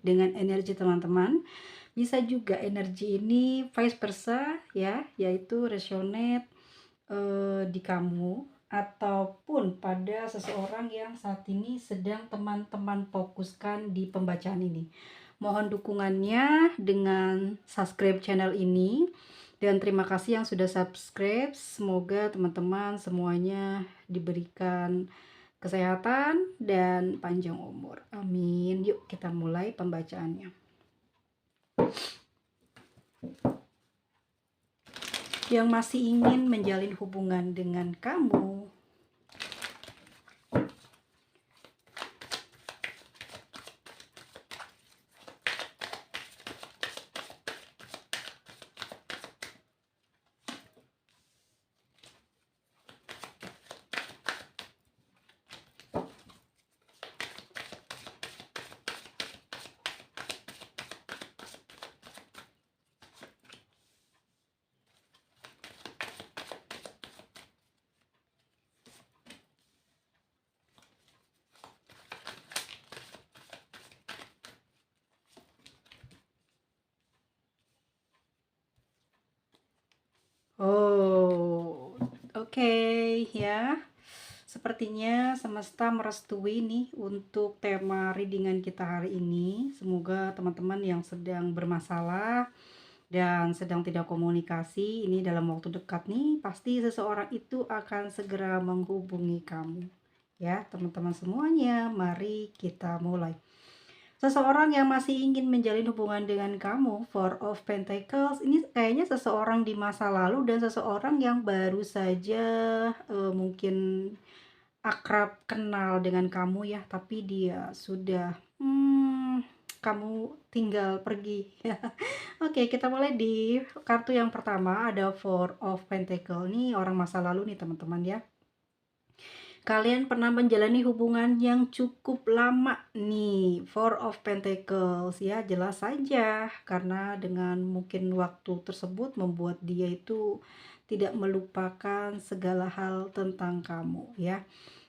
dengan energi teman-teman. Bisa juga energi ini vice versa ya, yaitu resonate di kamu ataupun pada seseorang yang saat ini sedang teman-teman fokuskan di pembacaan ini. Mohon dukungannya dengan subscribe channel ini, dan terima kasih yang sudah subscribe. Semoga teman-teman semuanya diberikan kesehatan dan panjang umur. Amin. Yuk kita mulai pembacaannya. Yang masih ingin menjalin hubungan dengan kamu, oh, oke, ya. Sepertinya semesta merestui nih untuk tema readingan kita hari ini. Semoga teman-teman yang sedang bermasalah dan sedang tidak komunikasi ini dalam waktu dekat nih, pasti seseorang itu akan segera menghubungi kamu. Ya, teman-teman semuanya, mari kita mulai. Seseorang yang masih ingin menjalin hubungan dengan kamu, Four of Pentacles, ini kayaknya seseorang di masa lalu dan seseorang yang baru saja mungkin akrab kenal dengan kamu ya, tapi dia sudah kamu tinggal pergi. Oke, kita mulai di kartu yang pertama, ada Four of Pentacles. Nih orang masa lalu nih teman-teman ya. Kalian pernah menjalani hubungan yang cukup lama nih, Four of Pentacles ya, jelas saja karena dengan mungkin waktu tersebut membuat dia itu tidak melupakan segala hal tentang kamu ya.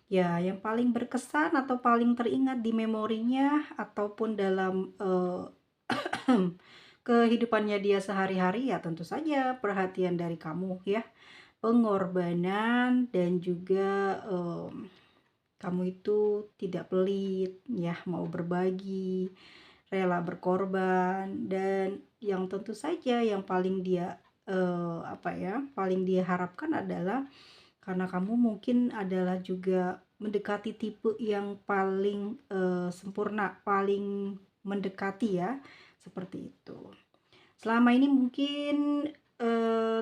Ya, yang paling berkesan atau paling teringat di memorinya ataupun dalam kehidupannya dia sehari-hari ya tentu saja perhatian dari kamu ya. Pengorbanan dan juga kamu itu tidak pelit ya, mau berbagi, rela berkorban, dan yang tentu saja yang paling dia paling dia harapkan adalah karena kamu mungkin adalah juga mendekati tipe yang paling sempurna, paling mendekati ya, seperti itu. Selama ini mungkin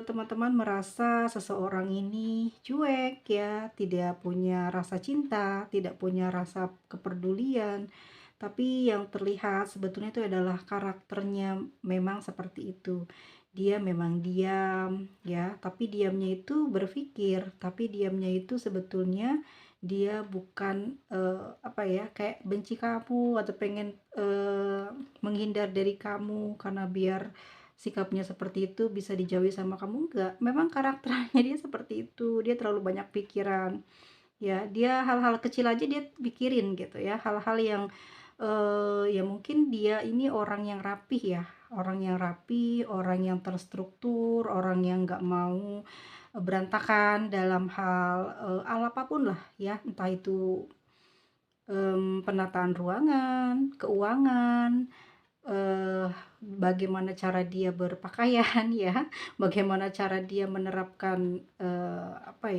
teman-teman merasa seseorang ini cuek ya, tidak punya rasa cinta, tidak punya rasa kepedulian, tapi yang terlihat sebetulnya itu adalah karakternya memang seperti itu. Dia memang diam ya, tapi diamnya itu berpikir, tapi diamnya itu sebetulnya dia bukan kayak benci kamu atau pengen menghindar dari kamu karena biar sikapnya seperti itu bisa dijauhi sama kamu. Enggak, memang karakternya dia seperti itu, dia terlalu banyak pikiran ya, dia hal-hal kecil aja dia pikirin gitu ya, hal-hal yang ya mungkin dia ini orang yang rapih ya, orang yang rapi, orang yang terstruktur, orang yang nggak mau berantakan dalam hal apapun lah ya, entah itu penataan ruangan, keuangan, bagaimana cara dia berpakaian ya, bagaimana cara dia menerapkan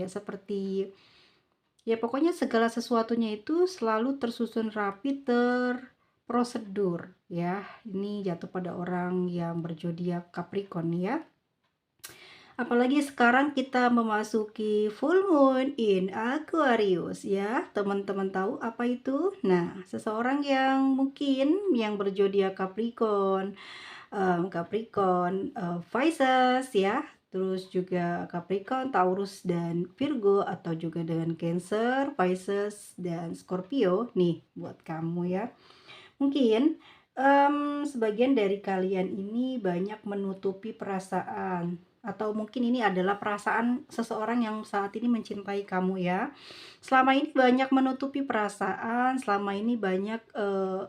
seperti ya pokoknya segala sesuatunya itu selalu tersusun rapi, terprosedur ya. Ini jatuh pada orang yang berzodiak Capricorn ya. Apalagi sekarang kita memasuki full moon in Aquarius ya. Teman-teman tahu apa itu? Nah, seseorang yang mungkin yang berzodiak Capricorn, Pisces ya, terus juga Capricorn, Taurus dan Virgo, atau juga dengan Cancer, Pisces dan Scorpio nih buat kamu ya. Mungkin sebagian dari kalian ini banyak menutupi perasaan atau mungkin ini adalah perasaan seseorang yang saat ini mencintai kamu ya. Selama ini banyak menutupi perasaan, selama ini banyak,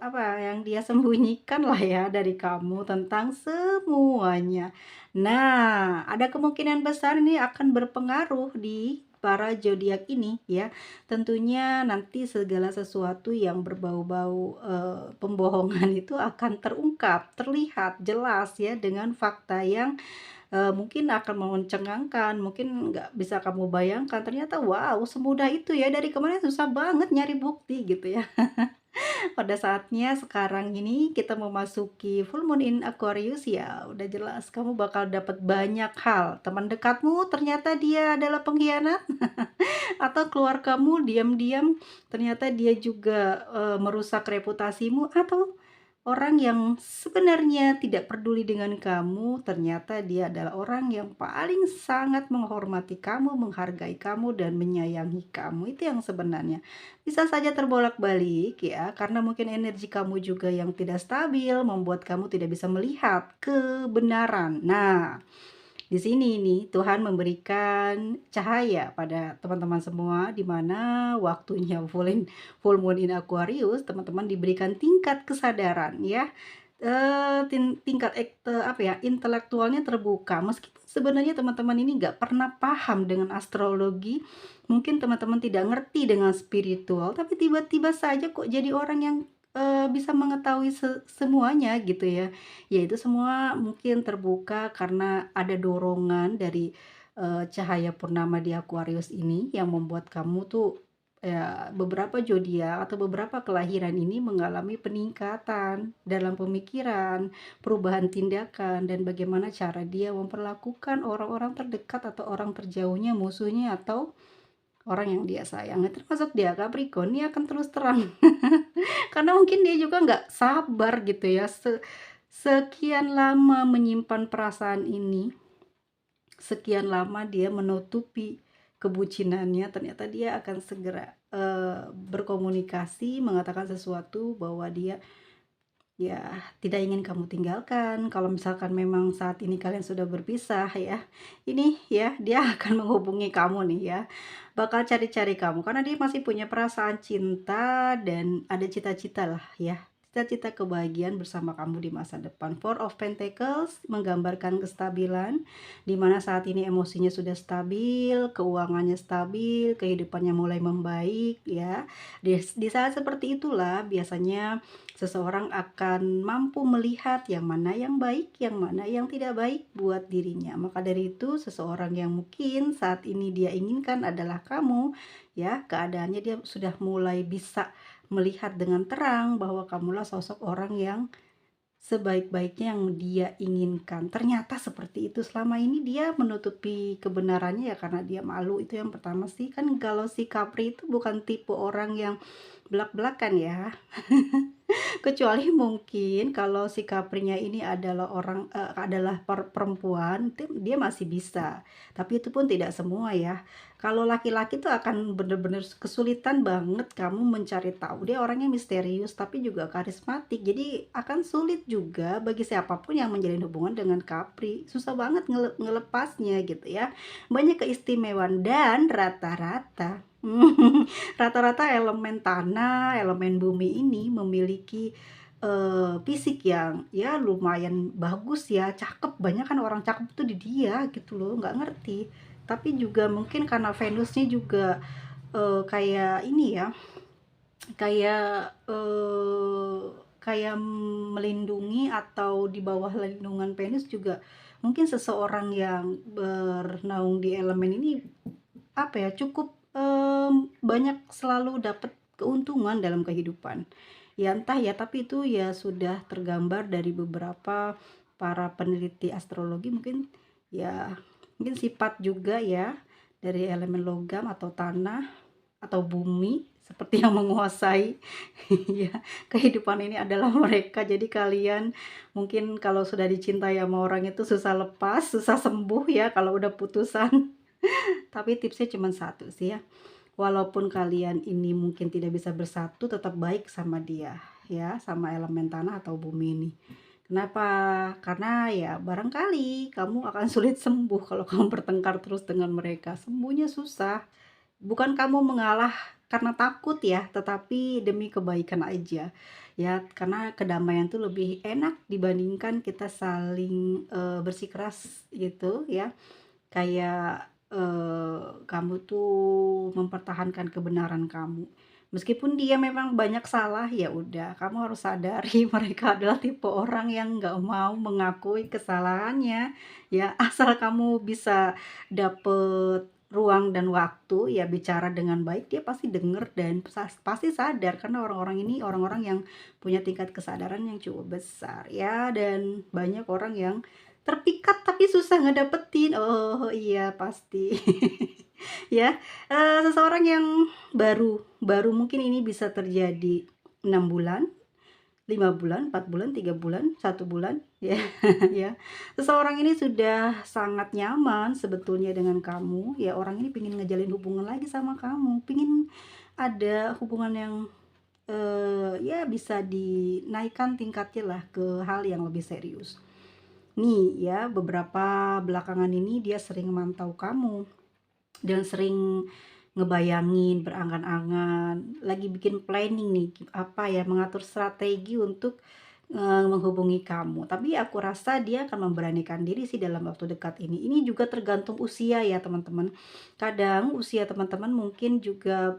apa, yang dia sembunyikan lah ya dari kamu tentang semuanya. Nah, ada kemungkinan besar ini akan berpengaruh di para zodiak ini ya. Tentunya nanti segala sesuatu yang berbau-bau, pembohongan itu akan terungkap, terlihat jelas ya dengan fakta yang mungkin akan mencengangkan, mungkin nggak bisa kamu bayangkan, ternyata wow semudah itu ya, dari kemarin susah banget nyari bukti gitu ya. Pada saatnya sekarang ini kita memasuki full moon in Aquarius ya udah jelas kamu bakal dapat banyak hal, teman dekatmu ternyata dia adalah pengkhianat, atau keluargamu diam-diam ternyata dia juga, merusak reputasimu, atau orang yang sebenarnya tidak peduli dengan kamu, ternyata dia adalah orang yang paling sangat menghormati kamu, menghargai kamu, dan menyayangi kamu. Itu yang sebenarnya. Bisa saja terbolak-balik ya, karena mungkin energi kamu juga yang tidak stabil, membuat kamu tidak bisa melihat kebenaran. Nah, di sini nih Tuhan memberikan cahaya pada teman-teman semua, di mana waktunya full moon in Aquarius, teman-teman diberikan tingkat kesadaran ya, tingkat apa ya, intelektualnya terbuka. Meskipun sebenarnya teman-teman ini nggak pernah paham dengan astrologi, mungkin teman-teman tidak ngerti dengan spiritual, tapi tiba-tiba saja kok jadi orang yang, bisa mengetahui semuanya gitu ya. Ya itu semua mungkin terbuka karena ada dorongan dari, cahaya purnama di Aquarius ini yang membuat kamu tuh, ya beberapa zodiak atau beberapa kelahiran ini mengalami peningkatan dalam pemikiran, perubahan tindakan, dan bagaimana cara dia memperlakukan orang-orang terdekat atau orang terjauhnya, musuhnya, atau orang yang dia sayangi, termasuk dia Capricorn, dia akan terus terang. Karena mungkin dia juga nggak sabar gitu ya, sekian lama menyimpan perasaan ini, sekian lama dia menutupi kebucinannya, ternyata dia akan segera, berkomunikasi, mengatakan sesuatu bahwa dia, ya tidak ingin kamu tinggalkan. Kalau misalkan memang saat ini kalian sudah berpisah ya, ini ya dia akan menghubungi kamu nih ya, bakal cari-cari kamu karena dia masih punya perasaan cinta dan ada cita-cita lah ya, cita-cita kebahagiaan bersama kamu di masa depan. Four of Pentacles menggambarkan kestabilan, di mana saat ini emosinya sudah stabil, keuangannya stabil, kehidupannya mulai membaik ya. Di saat seperti itulah biasanya seseorang akan mampu melihat yang mana yang baik, yang mana yang tidak baik buat dirinya. Maka dari itu, seseorang yang mungkin saat ini dia inginkan adalah kamu, ya, keadaannya dia sudah mulai bisa melihat dengan terang bahwa kamulah sosok orang yang sebaik-baiknya yang dia inginkan. Ternyata seperti itu, selama ini dia menutupi kebenarannya ya karena dia malu, itu yang pertama sih. Kan kalau si Capri itu bukan tipe orang yang belak-belakan ya. Kecuali mungkin kalau si Caprinya ini adalah orang, adalah perempuan, dia masih bisa, tapi itu pun tidak semua ya. Kalau laki-laki tuh akan bener-bener kesulitan banget kamu mencari tahu, dia orangnya misterius tapi juga karismatik, jadi akan sulit juga bagi siapapun yang menjalin hubungan dengan Capri, susah banget ngelepasnya gitu ya. Banyak keistimewaan dan rata-rata rata-rata elemen tanah, elemen bumi ini memiliki, fisik yang ya lumayan bagus ya, cakep, banyak kan orang cakep tuh di dia gitu loh, nggak ngerti. Tapi juga mungkin karena Venusnya juga, kayak ini ya, kayak, kayak melindungi atau di bawah lindungan Venus juga, mungkin seseorang yang bernaung di elemen ini apa ya, cukup, banyak selalu dapat keuntungan dalam kehidupan. Ya entah ya, tapi itu ya sudah tergambar dari beberapa para peneliti astrologi mungkin, ya mungkin sifat juga ya dari elemen logam atau tanah atau bumi seperti yang menguasai ya kehidupan ini adalah mereka. Jadi kalian mungkin kalau sudah dicintai sama orang itu susah lepas, susah sembuh ya kalau udah putusan. Tapi tipsnya cuma satu sih ya, walaupun kalian ini mungkin tidak bisa bersatu, tetap baik sama dia ya, sama elemen tanah atau bumi ini. Kenapa? Karena ya barangkali kamu akan sulit sembuh kalau kamu bertengkar terus dengan mereka, sembuhnya susah. Bukan kamu mengalah karena takut ya, tetapi demi kebaikan aja. Ya, karena kedamaian tuh lebih enak dibandingkan kita saling, bersikeras gitu ya. Kayak, kamu tuh mempertahankan kebenaran kamu. Meskipun dia memang banyak salah, ya udah kamu harus sadari mereka adalah tipe orang yang nggak mau mengakui kesalahannya, ya. Asal kamu bisa dapet ruang dan waktu, ya bicara dengan baik, dia pasti denger dan pasti sadar karena orang-orang ini orang-orang yang punya tingkat kesadaran yang cukup besar, ya. Dan banyak orang yang terpikat tapi susah ngedapetin. Oh, iya pasti. Ya, seseorang yang baru baru mungkin ini bisa terjadi 6 bulan, 5 bulan, 4 bulan, 3 bulan, 1 bulan, ya, ya. Seseorang ini sudah sangat nyaman sebetulnya dengan kamu, ya orang ini pengen ngejalin hubungan lagi sama kamu, pengen ada hubungan yang, ya bisa dinaikkan tingkatnya lah ke hal yang lebih serius. Nih ya, beberapa belakangan ini dia sering memantau kamu dan sering ngebayangin, berangan-angan, lagi bikin planning nih, apa ya, mengatur strategi untuk, menghubungi kamu. Tapi aku rasa dia akan memberanikan diri sih dalam waktu dekat ini. Ini juga tergantung usia ya teman-teman. Kadang usia teman-teman mungkin juga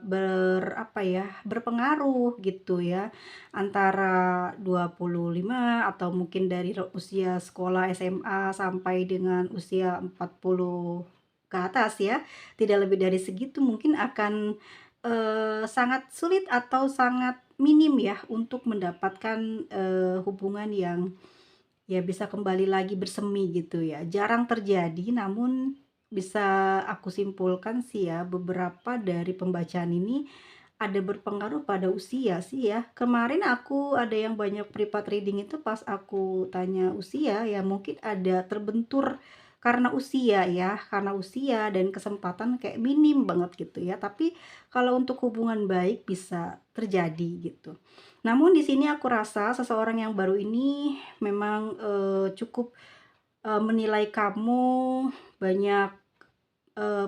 apa ya, berpengaruh gitu ya, antara 25 atau mungkin dari usia sekolah SMA sampai dengan usia 40 ke atas ya, tidak lebih dari segitu mungkin akan, sangat sulit atau sangat minim ya untuk mendapatkan, hubungan yang ya bisa kembali lagi bersemi gitu ya. Jarang terjadi namun bisa aku simpulkan sih ya beberapa dari pembacaan ini ada berpengaruh pada usia sih ya. Kemarin aku ada yang banyak privat reading itu pas aku tanya usia ya mungkin ada terbentur karena usia ya, karena usia dan kesempatan kayak minim banget gitu ya. Tapi kalau untuk hubungan baik bisa terjadi gitu. Namun di sini aku rasa seseorang yang baru ini memang, cukup, menilai kamu banyak,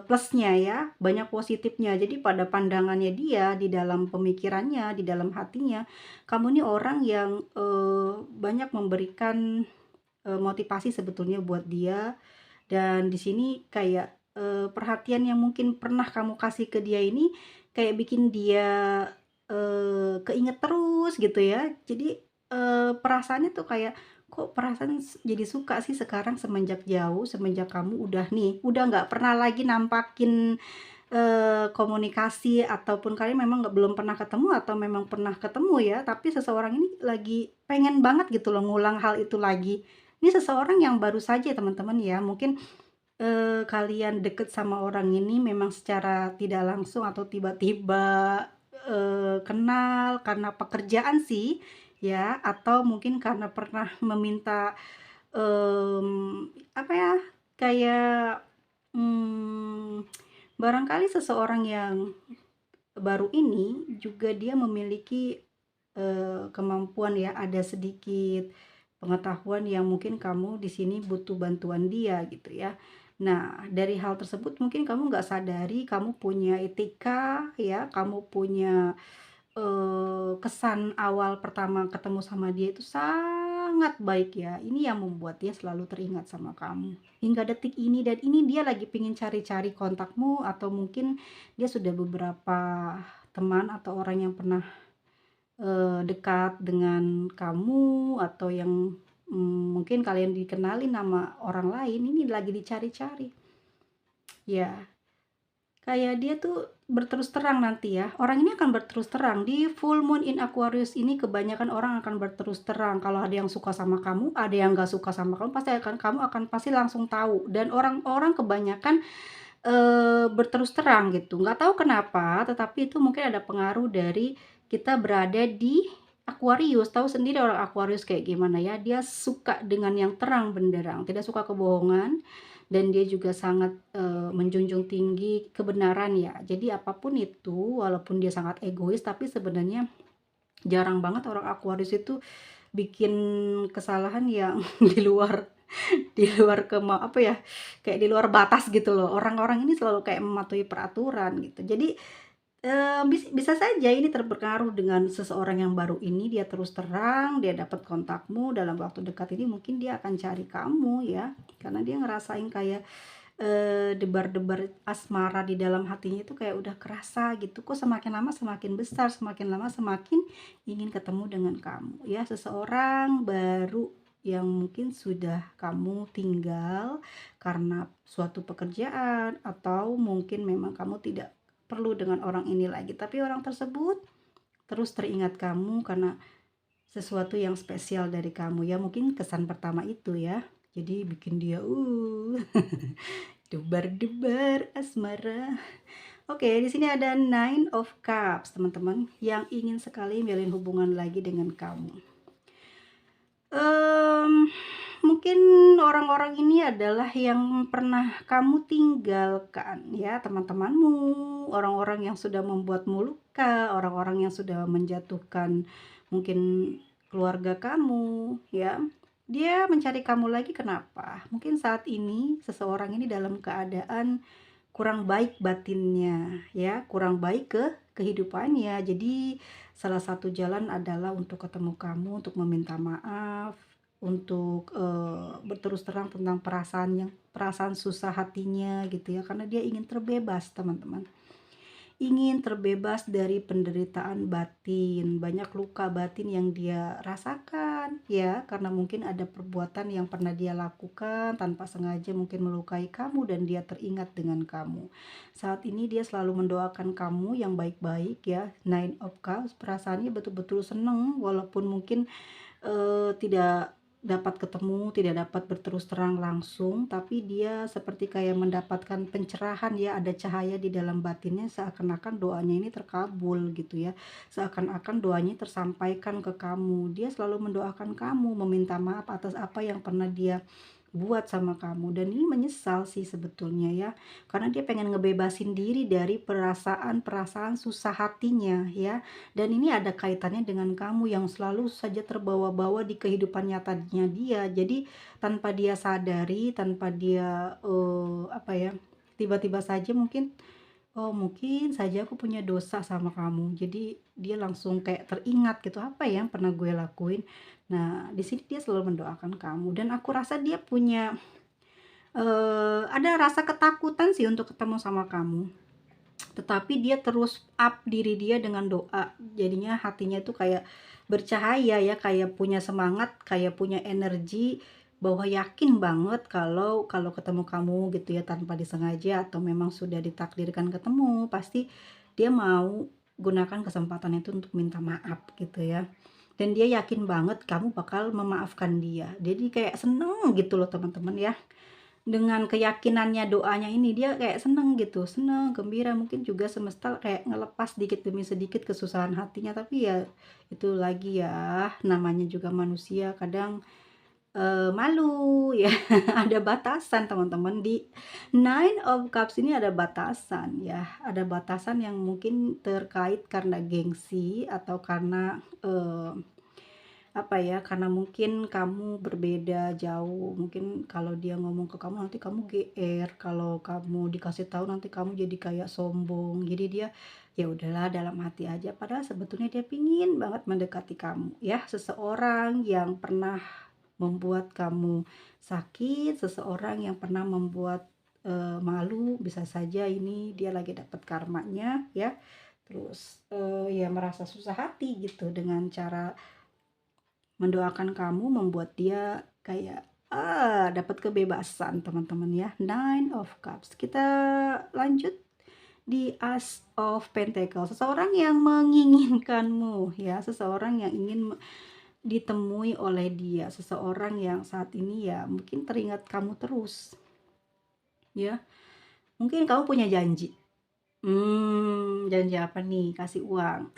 plusnya ya, banyak positifnya. Jadi pada pandangannya dia, di dalam pemikirannya, di dalam hatinya, kamu ini orang yang, banyak memberikan, motivasi sebetulnya buat dia dan di sini kayak, perhatian yang mungkin pernah kamu kasih ke dia ini kayak bikin dia, keinget terus gitu ya. Jadi, perasaannya tuh kayak, kok perasaan jadi suka sih sekarang semenjak jauh, semenjak kamu udah nih, udah nggak pernah lagi nampakin, komunikasi ataupun kalian memang belum pernah ketemu atau memang pernah ketemu ya, tapi seseorang ini lagi pengen banget gitu loh ngulang hal itu lagi. Ini seseorang yang baru saja teman-teman ya, mungkin, kalian deket sama orang ini memang secara tidak langsung atau tiba-tiba, kenal karena pekerjaan sih ya, atau mungkin karena pernah meminta, apa ya, kayak, mmm, barangkali seseorang yang baru ini juga dia memiliki, kemampuan ya, ada sedikit pengetahuan yang mungkin kamu di sini butuh bantuan dia gitu ya. Nah, dari hal tersebut mungkin kamu nggak sadari kamu punya etika ya, kamu punya, kesan awal pertama ketemu sama dia itu sangat baik ya. Ini yang membuat dia selalu teringat sama kamu. Hingga detik ini dan ini dia lagi pengen cari-cari kontakmu atau mungkin dia sudah beberapa teman atau orang yang pernah, dekat dengan kamu atau yang, mungkin kalian dikenalin nama orang lain, ini lagi dicari-cari. Ya, kayak dia tuh berterus terang nanti ya, orang ini akan berterus terang. Di full moon in Aquarius ini kebanyakan orang akan berterus terang. Kalau ada yang suka sama kamu, ada yang nggak suka sama kamu, kamu akan pasti langsung tahu. Dan orang-orang kebanyakan, berterus terang gitu. Nggak tahu kenapa, tetapi itu mungkin ada pengaruh dari kita berada di Aquarius. Tahu sendiri orang Aquarius kayak gimana ya, dia suka dengan yang terang benderang, tidak suka kebohongan dan dia juga sangat, menjunjung tinggi kebenaran ya. Jadi apapun itu, walaupun dia sangat egois, tapi sebenarnya jarang banget orang Aquarius itu, bikin kesalahan yang di luar di luar apa ya, kayak di luar batas gitu loh. Orang-orang ini selalu kayak mematuhi peraturan gitu. Jadi, bisa saja ini terpengaruh dengan seseorang yang baru ini, dia terus terang, dia dapat kontakmu dalam waktu dekat ini mungkin dia akan cari kamu ya, karena dia ngerasain kayak, debar-debar asmara di dalam hatinya itu kayak udah kerasa gitu, kok semakin lama semakin besar, semakin lama semakin ingin ketemu dengan kamu ya. Seseorang baru yang mungkin sudah kamu tinggal karena suatu pekerjaan atau mungkin memang kamu tidak perlu dengan orang ini lagi, tapi orang tersebut terus teringat kamu karena sesuatu yang spesial dari kamu ya, mungkin kesan pertama itu ya. Jadi bikin dia debar-debar asmara. Oke, di sini ada Nine of Cups, teman-teman, yang ingin sekali menjalin hubungan lagi dengan kamu. Mungkin orang-orang ini adalah yang pernah kamu tinggalkan ya, teman-temanmu, orang-orang yang sudah membuatmu luka, orang-orang yang sudah menjatuhkan mungkin keluarga kamu ya. Dia mencari kamu lagi kenapa? Mungkin saat ini seseorang ini dalam keadaan kurang baik batinnya ya, kurang baik ke kehidupannya. Jadi salah satu jalan adalah untuk ketemu kamu, untuk meminta maaf, untuk berterus terang tentang perasaan susah hatinya gitu ya, karena dia ingin terbebas, teman-teman. Ingin terbebas dari penderitaan batin, banyak luka batin yang dia rasakan ya, karena mungkin ada perbuatan yang pernah dia lakukan tanpa sengaja mungkin melukai kamu dan dia teringat dengan kamu. Saat ini dia selalu mendoakan kamu yang baik-baik ya. Nine of Cups, perasaannya betul-betul seneng walaupun mungkin tidak dapat ketemu, tidak dapat berterus terang langsung, tapi dia seperti kayak mendapatkan pencerahan ya, ada cahaya di dalam batinnya, seakan-akan doanya ini terkabul gitu ya, seakan-akan doanya tersampaikan ke kamu. Dia selalu mendoakan kamu, meminta maaf atas apa yang pernah dia buat sama kamu, dan ini menyesal sih sebetulnya ya, karena dia pengen ngebebasin diri dari perasaan-perasaan susah hatinya ya. Dan ini ada kaitannya dengan kamu yang selalu saja terbawa-bawa di kehidupan nyatanya dia. Jadi tanpa dia sadari, tanpa dia apa ya, tiba-tiba saja mungkin, oh mungkin saja aku punya dosa sama kamu. Jadi dia langsung kayak teringat gitu, apa ya yang pernah gue lakuin. Nah, di sini dia selalu mendoakan kamu dan aku rasa dia punya ada rasa ketakutan sih untuk ketemu sama kamu. Tetapi dia terus up diri dia dengan doa. Jadinya hatinya itu kayak bercahaya ya, kayak punya semangat, kayak punya energi bahwa yakin banget kalau kalau ketemu kamu gitu ya tanpa disengaja atau memang sudah ditakdirkan ketemu, pasti dia mau gunakan kesempatan itu untuk minta maaf gitu ya. Dan dia yakin banget kamu bakal memaafkan dia. Jadi kayak seneng gitu loh teman-teman ya. Dengan keyakinannya, doanya ini dia kayak seneng gitu, seneng, gembira, mungkin juga semesta kayak ngelepas sedikit demi sedikit kesusahan hatinya, tapi ya itu lagi ya, namanya juga manusia kadang malu ya. Ada batasan teman-teman, di Nine of Cups ini ada batasan ya, ada batasan yang mungkin terkait karena gengsi atau karena apa ya, karena mungkin kamu berbeda jauh, mungkin kalau dia ngomong ke kamu nanti kamu GR, kalau kamu dikasih tahu nanti kamu jadi kayak sombong. Jadi dia ya udahlah dalam hati aja, padahal sebetulnya dia pingin banget mendekati kamu ya. Seseorang yang pernah membuat kamu sakit, seseorang yang pernah membuat malu, bisa saja ini dia lagi dapat karmanya ya. Terus ya merasa susah hati gitu dengan cara mendoakan kamu, membuat dia kayak dapat kebebasan teman-teman ya. Nine of Cups. Kita lanjut di Ace of Pentacles. Seseorang yang menginginkanmu ya, seseorang yang ingin ditemui oleh dia, seseorang yang saat ini ya mungkin teringat kamu terus ya. Mungkin kamu punya janji. Janji apa nih? Kasih uang.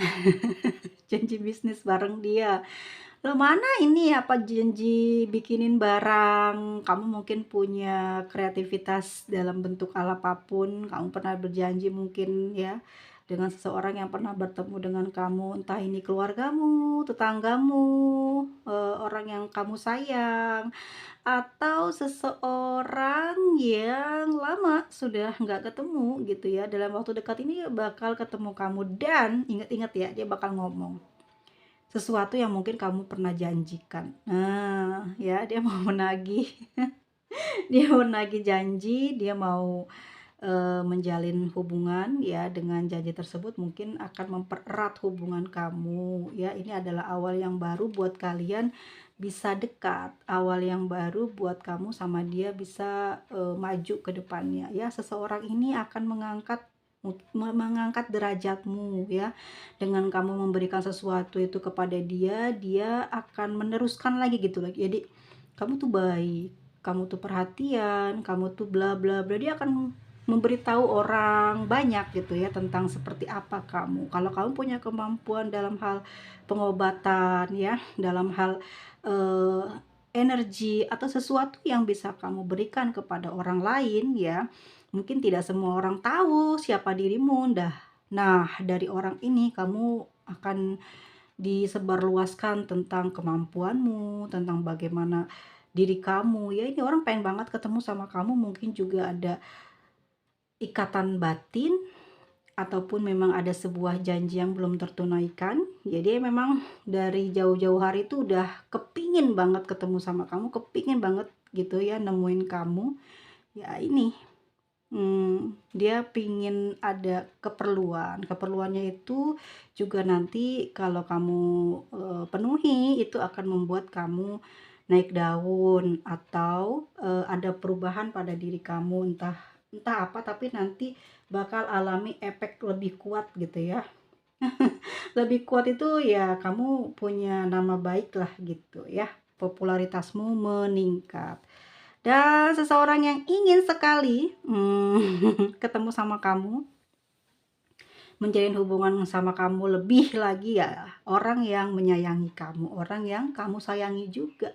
Janji bisnis bareng dia. Loh mana ini, apa janji bikinin barang, kamu mungkin punya kreativitas dalam bentuk hal apapun, kamu pernah berjanji mungkin ya, dengan seseorang yang pernah bertemu dengan kamu, entah ini keluargamu, tetanggamu, orang yang kamu sayang, atau seseorang yang lama sudah nggak ketemu gitu ya, dalam waktu dekat ini bakal ketemu kamu dan ingat-ingat ya, dia bakal ngomong sesuatu yang mungkin kamu pernah janjikan. Nah, ya dia mau menagih, dia mau menagih janji, dia mau menjalin hubungan ya, dengan janji tersebut mungkin akan mempererat hubungan kamu ya. Ini adalah awal yang baru buat kalian bisa dekat, awal yang baru buat kamu sama dia bisa maju ke depannya ya. Seseorang ini akan mengangkat derajatmu ya, dengan kamu memberikan sesuatu itu kepada dia, dia akan meneruskan lagi gitu lagi. Jadi kamu tuh baik, kamu tuh perhatian, kamu tuh bla bla bla, dia akan memberitahu orang banyak gitu ya tentang seperti apa kamu. Kalau kamu punya kemampuan dalam hal pengobatan ya, dalam hal eh, energi atau sesuatu yang bisa kamu berikan kepada orang lain ya, mungkin tidak semua orang tahu siapa dirimu. Nah, dari orang ini kamu akan disebarluaskan tentang kemampuanmu, tentang bagaimana diri kamu ya. Ini orang pengen banget ketemu sama kamu, mungkin juga ada ikatan batin ataupun memang ada sebuah janji yang belum tertunaikan. Jadi memang dari jauh-jauh hari itu udah kepingin banget ketemu sama kamu, kepingin banget gitu ya nemuin kamu. Ya ini dia pingin ada keperluannya itu juga nanti kalau kamu penuhi itu akan membuat kamu naik daun atau ada perubahan pada diri kamu, entah entah apa, tapi nanti bakal alami efek lebih kuat gitu ya. Lebih kuat itu ya kamu punya nama baik lah gitu ya, popularitasmu meningkat. Dan seseorang yang ingin sekali ketemu sama kamu, menjalin hubungan sama kamu lebih lagi ya, orang yang menyayangi kamu, orang yang kamu sayangi juga.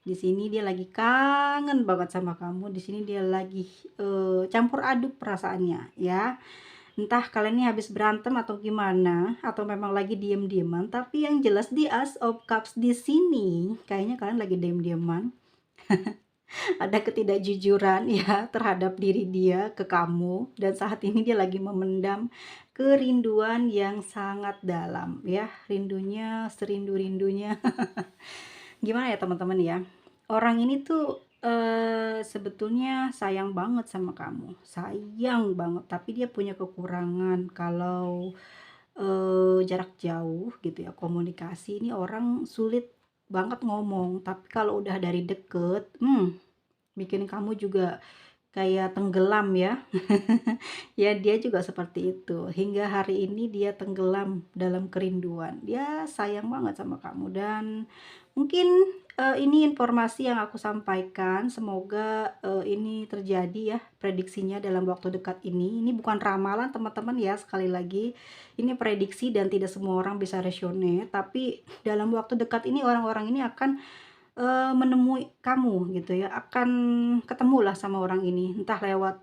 Di sini dia lagi kangen banget sama kamu, di sini dia lagi campur aduk perasaannya ya. Entah kalian ini habis berantem atau gimana, atau memang lagi diem-dieman, tapi yang jelas di Ace of Cups di sini kayaknya kalian lagi diem-dieman. Ada ketidakjujuran ya terhadap diri dia ke kamu, dan saat ini dia lagi memendam kerinduan yang sangat dalam ya, rindunya serindu-rindunya. Gimana ya teman-teman ya, orang ini tuh sebetulnya sayang banget sama kamu, sayang banget, tapi dia punya kekurangan kalau jarak jauh gitu ya, komunikasi ini orang sulit banget ngomong, tapi kalau udah dari deket bikin kamu juga kayak tenggelam ya. Ya dia juga seperti itu. Hingga hari ini dia tenggelam dalam kerinduan. Dia sayang banget sama kamu dan mungkin ini informasi yang aku sampaikan. Semoga ini terjadi ya prediksinya dalam waktu dekat ini. Ini bukan ramalan teman-teman ya, sekali lagi. Ini prediksi dan tidak semua orang bisa resonate, tapi dalam waktu dekat ini orang-orang ini akan menemui kamu gitu ya, akan ketemulah sama orang ini, entah lewat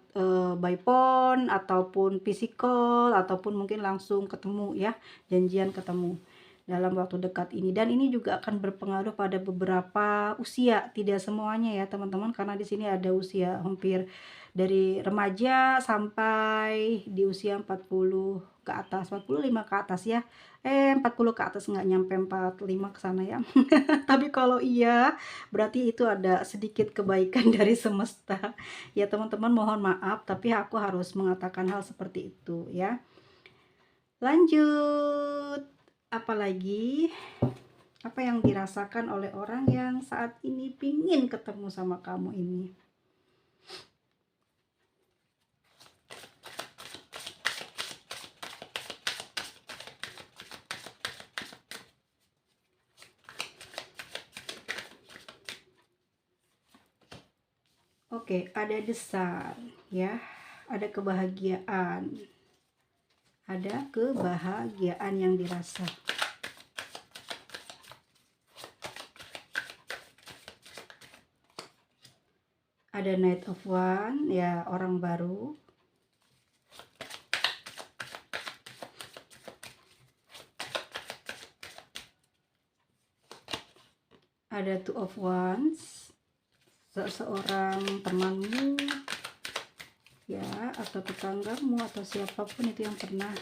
by phone ataupun physical ataupun mungkin langsung ketemu ya, janjian ketemu dalam waktu dekat ini. Dan ini juga akan berpengaruh pada beberapa usia, tidak semuanya ya teman-teman, karena di sini ada usia hampir dari remaja sampai di usia 40 ke atas, 45 ke atas ya. 40 ke atas, nggak nyampe 45 ke sana ya. Tapi kalau iya, berarti itu ada sedikit kebaikan dari semesta. Ya teman-teman, mohon maaf, tapi aku harus mengatakan hal seperti itu ya. Lanjut, apalagi apa yang dirasakan oleh orang yang saat ini pingin ketemu sama kamu ini? Oke, ada desain ya, ada kebahagiaan yang dirasa. Ada Knight of One ya, orang baru. ada Two of Wands, seseorang temanmu ya, atau tetanggamu, atau siapapun itu yang pernah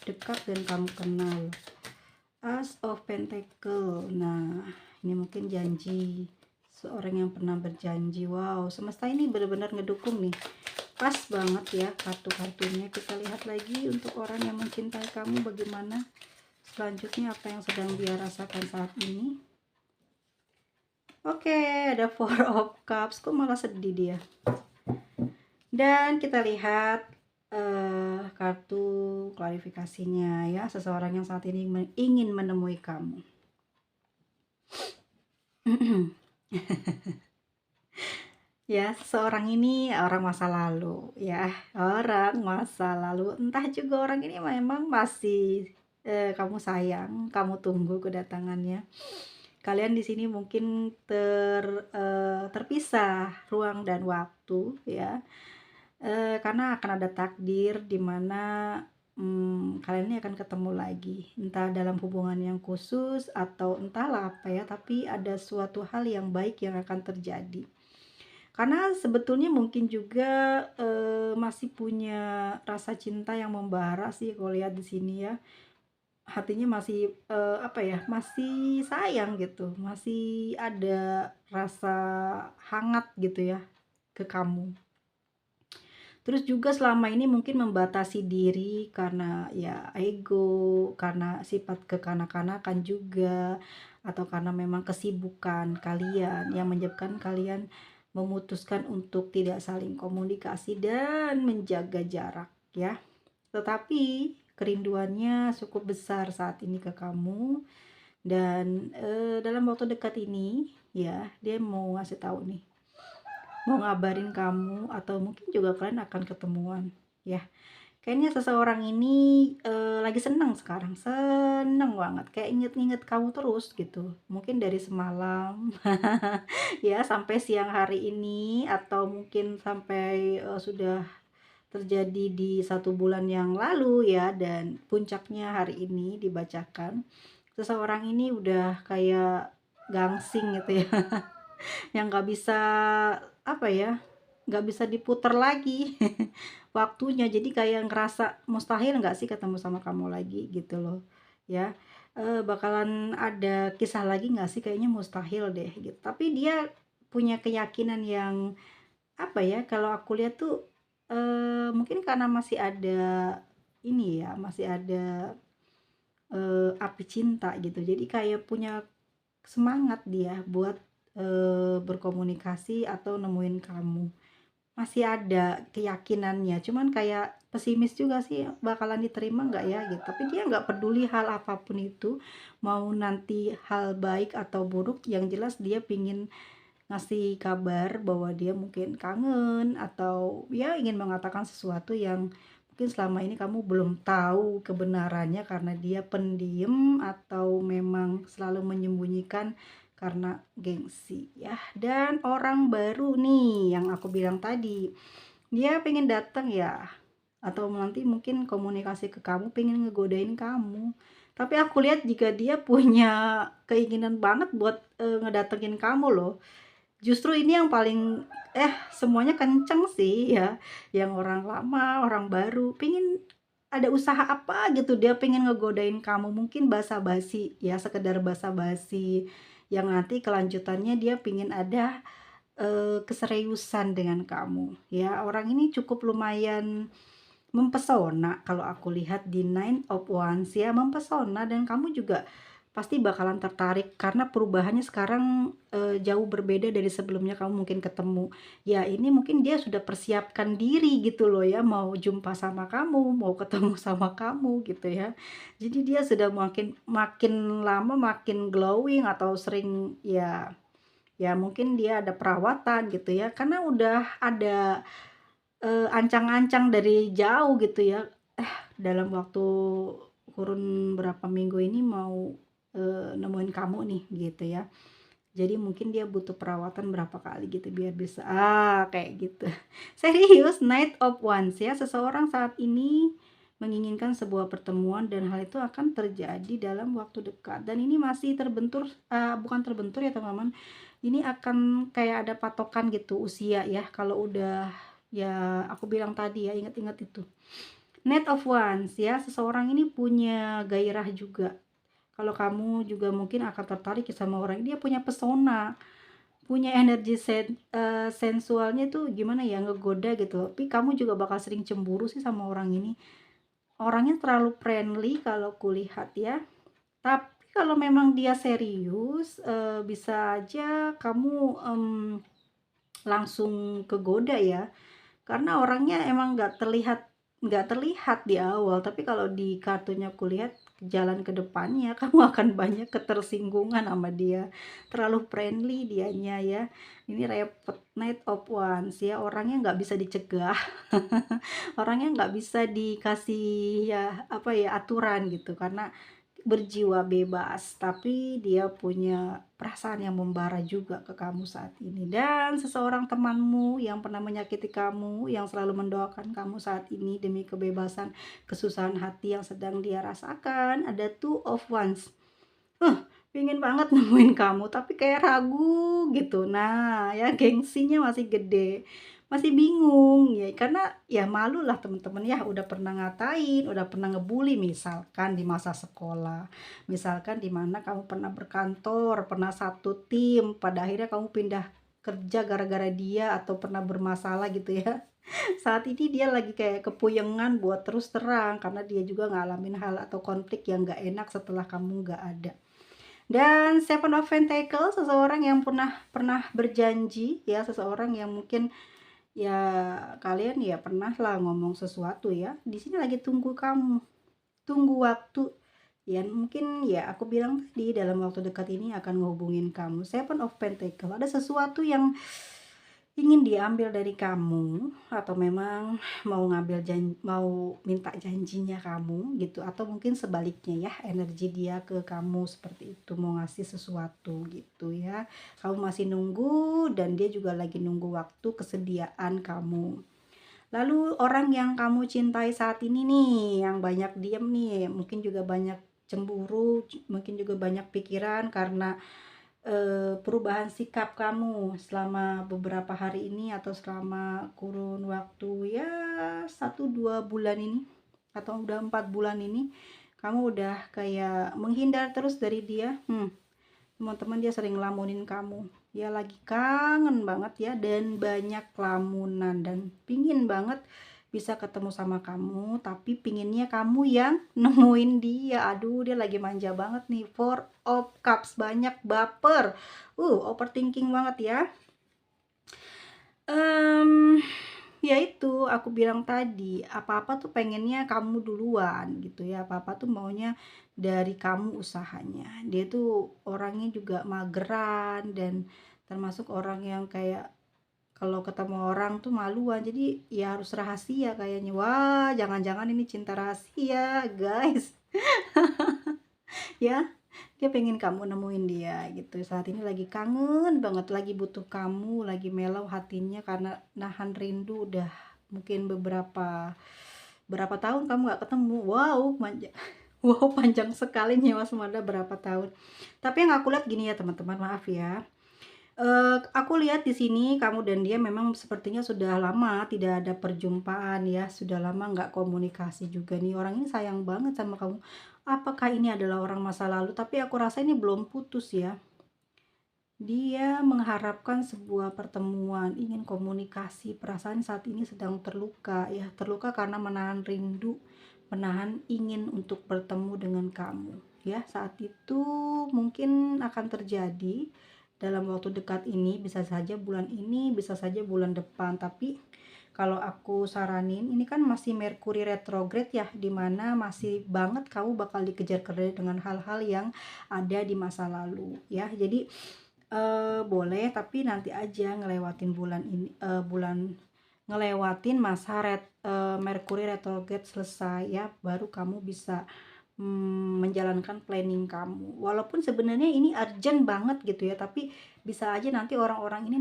dekat dan kamu kenal. As of Pentacle. Nah, ini mungkin janji, seorang yang pernah berjanji. Wow, semesta ini benar-benar ngedukung nih. Pas banget ya kartu-kartunya. Kita lihat lagi untuk orang yang mencintai kamu, bagaimana selanjutnya, apa yang sedang dia rasakan saat ini. Oke, ada Four of Cups. Kok malah sedih dia? Dan kita lihat kartu klarifikasinya ya, seseorang yang saat ini ingin menemui kamu. Ya, seseorang ini orang masa lalu ya, orang masa lalu. Entah juga orang ini memang masih kamu sayang, kamu tunggu kedatangannya. Kalian di sini mungkin terpisah ruang dan waktu ya. Karena akan ada takdir di mana kalian ini akan ketemu lagi, entah dalam hubungan yang khusus atau entahlah apa ya, tapi ada suatu hal yang baik yang akan terjadi. Karena sebetulnya mungkin juga masih punya rasa cinta yang membara sih kalau lihat di sini ya. Hatinya masih apa ya, masih sayang gitu, masih ada rasa hangat gitu ya ke kamu. Terus juga selama ini mungkin membatasi diri karena ya ego, karena sifat kekanak-kanakan juga, atau karena memang kesibukan kalian yang menyebabkan kalian memutuskan untuk tidak saling komunikasi dan menjaga jarak ya. Tetapi kerinduannya cukup besar saat ini ke kamu, dan dalam waktu dekat ini ya dia mau ngasih tahu nih, mau ngabarin kamu, atau mungkin juga kalian akan ketemuan ya. Kayaknya seseorang ini lagi seneng sekarang, seneng banget, kayak inget-inget kamu terus gitu, mungkin dari semalam ya sampai siang hari ini, atau mungkin sampai sudah terjadi di 1 bulan yang lalu ya, dan puncaknya hari ini dibacakan. Seseorang ini udah kayak gangsing gitu ya, yang nggak bisa apa ya, nggak bisa diputar lagi waktunya. Jadi kayak ngerasa mustahil nggak sih ketemu sama kamu lagi gitu loh ya. Bakalan ada kisah lagi nggak sih, kayaknya mustahil deh gitu. Tapi dia punya keyakinan yang apa ya, kalau aku lihat tuh mungkin karena masih ada ini ya, masih ada api cinta gitu. Jadi kayak punya semangat dia buat berkomunikasi atau nemuin kamu. Masih ada keyakinannya, cuman kayak pesimis juga sih, bakalan diterima nggak ya gitu. Tapi dia nggak peduli hal apapun itu, mau nanti hal baik atau buruk, yang jelas dia pingin ngasih kabar bahwa dia mungkin kangen, atau ya ingin mengatakan sesuatu yang mungkin selama ini kamu belum tahu kebenarannya, karena dia pendiam atau memang selalu menyembunyikan karena gengsi ya. Dan orang baru nih yang aku bilang tadi, dia pengen datang ya, atau nanti mungkin komunikasi ke kamu, pengen ngegodain kamu. Tapi aku lihat jika dia punya keinginan banget buat ngedatengin kamu loh. Justru ini yang paling semuanya kenceng sih ya, yang orang lama, orang baru, pengen ada usaha apa gitu, dia pengen ngegodain kamu, mungkin basa-basi ya, sekedar basa-basi, yang nanti kelanjutannya dia pengen ada keseriusan dengan kamu ya. Orang ini cukup lumayan mempesona kalau aku lihat di Nine of Wands ya, mempesona, dan kamu juga pasti bakalan tertarik karena perubahannya sekarang jauh berbeda dari sebelumnya kamu mungkin ketemu. Ya ini mungkin dia sudah persiapkan diri gitu loh ya, mau jumpa sama kamu, mau ketemu sama kamu gitu ya. Jadi dia sudah makin makin lama makin glowing, atau sering ya, ya mungkin dia ada perawatan gitu ya, karena udah ada ancang-ancang dari jauh gitu ya, dalam waktu kurun berapa minggu ini mau nemuin kamu nih gitu ya. Jadi mungkin dia butuh perawatan berapa kali gitu biar bisa kayak gitu. Serius, Knight of Wands ya, seseorang saat ini menginginkan sebuah pertemuan dan hal itu akan terjadi dalam waktu dekat. Dan ini masih terbentur, bukan terbentur ya teman-teman, ini akan kayak ada patokan gitu usia ya, kalau udah, ya aku bilang tadi ya, ingat-ingat itu. Knight of Wands ya, seseorang ini punya gairah juga. Kalau kamu juga mungkin akan tertarik ya sama orang, dia punya pesona, punya energi sensualnya tuh gimana ya, ngegoda gitu. Tapi kamu juga bakal sering cemburu sih sama orang ini. Orangnya terlalu friendly kalau kulihat ya. Tapi kalau memang dia serius, bisa aja kamu, langsung kegoda ya. Karena orangnya emang nggak terlihat di awal, tapi kalau di kartunya aku lihat jalan ke depannya kamu akan banyak ketersinggungan sama dia. Terlalu friendly dianya ya. Ini repot, Knight of Wands ya, orangnya nggak bisa dicegah, orangnya nggak bisa dikasih ya, apa ya, aturan gitu, karena berjiwa bebas, tapi dia punya perasaan yang membara juga ke kamu saat ini. Dan seseorang temanmu yang pernah menyakiti kamu, yang selalu mendoakan kamu saat ini demi kebebasan, kesusahan hati yang sedang dia rasakan, ada Two of Wands. Pingin banget nemuin kamu, tapi kayak ragu gitu. Nah, ya gengsinya masih gede, masih bingung ya, karena ya malu lah temen-temen ya, udah pernah ngatain, udah pernah ngebully misalkan di masa sekolah, misalkan di mana kamu pernah berkantor, pernah satu tim, pada akhirnya kamu pindah kerja gara-gara dia atau pernah bermasalah gitu ya. Saat ini dia lagi kayak kepuyengan buat terus terang karena dia juga ngalamin hal atau konflik yang gak enak setelah kamu gak ada. Dan Seven of Pentacles, seseorang yang pernah pernah berjanji ya, seseorang yang mungkin ya kalian ya pernah lah ngomong sesuatu ya. Di sini lagi tunggu kamu, tunggu waktu. Ya mungkin ya aku bilang tadi dalam waktu dekat ini akan ngehubungin kamu. Seven of Pentacles, ada sesuatu yang ingin diambil dari kamu, atau memang mau minta janjinya kamu gitu, atau mungkin sebaliknya ya, energi dia ke kamu seperti itu, mau ngasih sesuatu gitu ya. Kamu masih nunggu dan dia juga lagi nunggu waktu kesediaan kamu. Lalu orang yang kamu cintai saat ini nih, yang banyak diem nih, mungkin juga banyak cemburu, mungkin juga banyak pikiran karena perubahan sikap kamu selama beberapa hari ini atau selama kurun waktu ya 1-2 bulan ini, atau udah 4 bulan ini, kamu udah kayak menghindar terus dari dia. Teman-teman, dia sering lamunin kamu, dia lagi kangen banget ya, dan banyak lamunan dan pingin banget bisa ketemu sama kamu, tapi pinginnya kamu yang nemuin dia. Aduh, dia lagi manja banget nih, Four of Cups, banyak baper, overthinking banget ya. Ya itu aku bilang tadi, apa-apa tuh pengennya kamu duluan gitu ya, apa-apa tuh maunya dari kamu usahanya. Dia tuh orangnya juga mageran dan termasuk orang yang kayak kalau ketemu orang tuh maluan, jadi ya harus rahasia kayaknya. Wah, jangan-jangan ini cinta rahasia, guys. Ya, dia pengen kamu nemuin dia gitu. Saat ini lagi kangen banget, lagi butuh kamu, lagi melau hatinya karena nahan rindu udah mungkin berapa tahun kamu gak ketemu. Wow, manja. Wow, panjang sekali nih Mas Mada, berapa tahun. Tapi yang aku lihat gini ya teman-teman, maaf ya. Aku lihat di sini kamu dan dia memang sepertinya sudah lama tidak ada perjumpaan ya, sudah lama nggak komunikasi juga nih. Orang ini sayang banget sama kamu. Apakah ini adalah orang masa lalu? Tapi aku rasa ini belum putus ya. Dia mengharapkan sebuah pertemuan, ingin komunikasi. Perasaan saat ini sedang terluka ya, terluka karena menahan rindu, menahan ingin untuk bertemu dengan kamu. Ya, saat itu mungkin akan terjadi dalam waktu dekat ini, bisa saja bulan ini, bisa saja bulan depan. Tapi kalau aku saranin, ini kan masih Merkuri retrograde ya, dimana masih banget kamu bakal dikejar-kejar dengan hal-hal yang ada di masa lalu ya. Jadi boleh, tapi nanti aja ngelewatin bulan ini, ngelewatin masa Merkuri retrograde selesai ya, baru kamu bisa menjalankan planning kamu. Walaupun sebenarnya ini urgent banget gitu ya, tapi bisa aja nanti orang-orang ini,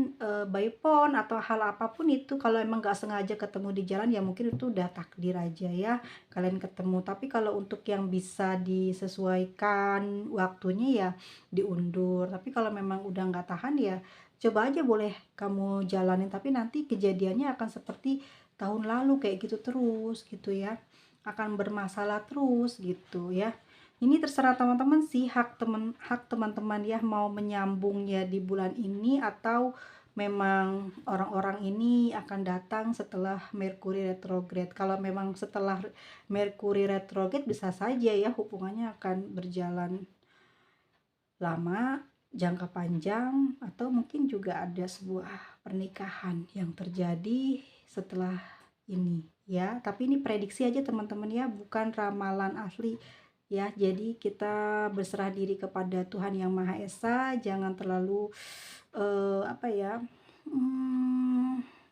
by phone atau hal apapun itu kalau emang nggak sengaja ketemu di jalan ya mungkin itu udah takdir aja ya, kalian ketemu. Tapi kalau untuk yang bisa disesuaikan waktunya ya diundur, tapi kalau memang udah nggak tahan ya coba aja boleh kamu jalanin, tapi nanti kejadiannya akan seperti tahun lalu kayak gitu terus gitu ya. Akan bermasalah terus gitu ya. Ini terserah teman-teman sih, hak teman-teman ya mau menyambungnya di bulan ini atau memang orang-orang ini akan datang setelah Merkuri retrograde. Kalau memang setelah Merkuri retrograde bisa saja ya hubungannya akan berjalan lama, jangka panjang, atau mungkin juga ada sebuah pernikahan yang terjadi setelah ini ya. Tapi ini prediksi aja teman-teman ya, bukan ramalan asli ya. Jadi kita berserah diri kepada Tuhan Yang Maha Esa, jangan terlalu apa ya,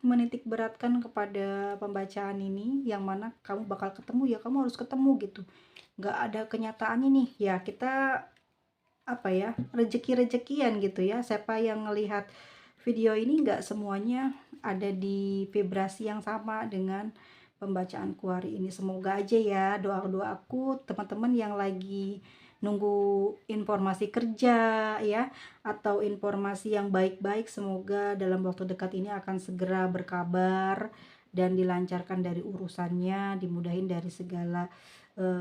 menitik beratkan kepada pembacaan ini, yang mana kamu bakal ketemu ya kamu harus ketemu gitu, nggak ada kenyataannya nih ya, kita apa ya, rezeki-rezekian gitu ya. Siapa yang ngelihat video ini nggak semuanya ada di vibrasi yang sama dengan pembacaanku hari ini. Semoga aja ya, doa-doaku teman-teman yang lagi nunggu informasi kerja ya atau informasi yang baik-baik, semoga dalam waktu dekat ini akan segera berkabar dan dilancarkan dari urusannya, dimudahin dari segala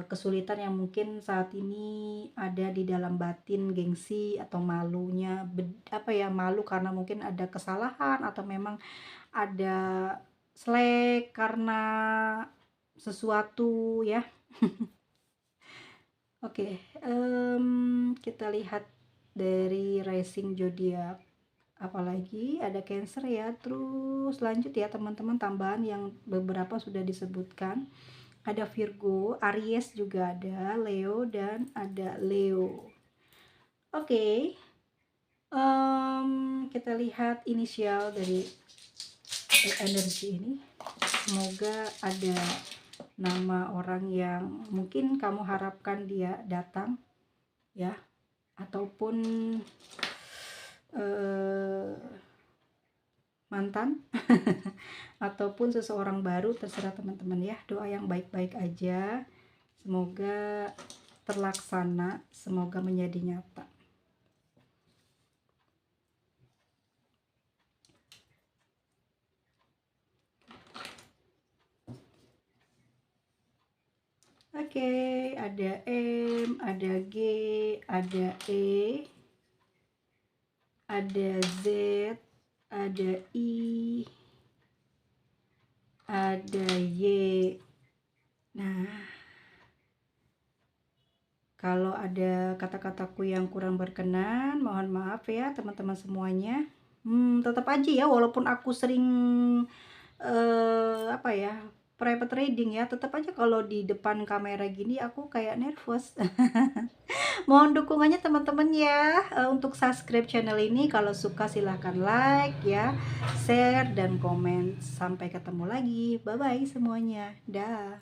kesulitan yang mungkin saat ini ada di dalam batin, gengsi atau malunya, apa ya, malu karena mungkin ada kesalahan atau memang ada slack karena sesuatu ya. Oke, kita lihat dari rising zodiak, apalagi ada Cancer ya. Terus lanjut ya teman-teman, tambahan yang beberapa sudah disebutkan. Ada Virgo, Aries juga ada, Leo, dan ada Leo. Oke, kita lihat inisial dari energi ini. Semoga ada nama orang yang mungkin kamu harapkan dia datang ya, ataupun mantan ataupun seseorang baru, terserah teman-teman ya. Doa yang baik-baik aja, semoga terlaksana, semoga menjadi nyata. Oke, ada M, ada G, ada E, ada Z, ada I, ada Y. Nah, kalau ada kata-kataku yang kurang berkenan, mohon maaf ya teman-teman semuanya. Tetap aja ya, walaupun aku sering apa ya, private reading ya, tetap aja kalau di depan kamera gini aku kayak nervous. Mohon dukungannya teman-teman ya, untuk subscribe channel ini. Kalau suka silahkan like ya, share dan komen. Sampai ketemu lagi, bye bye semuanya, dah.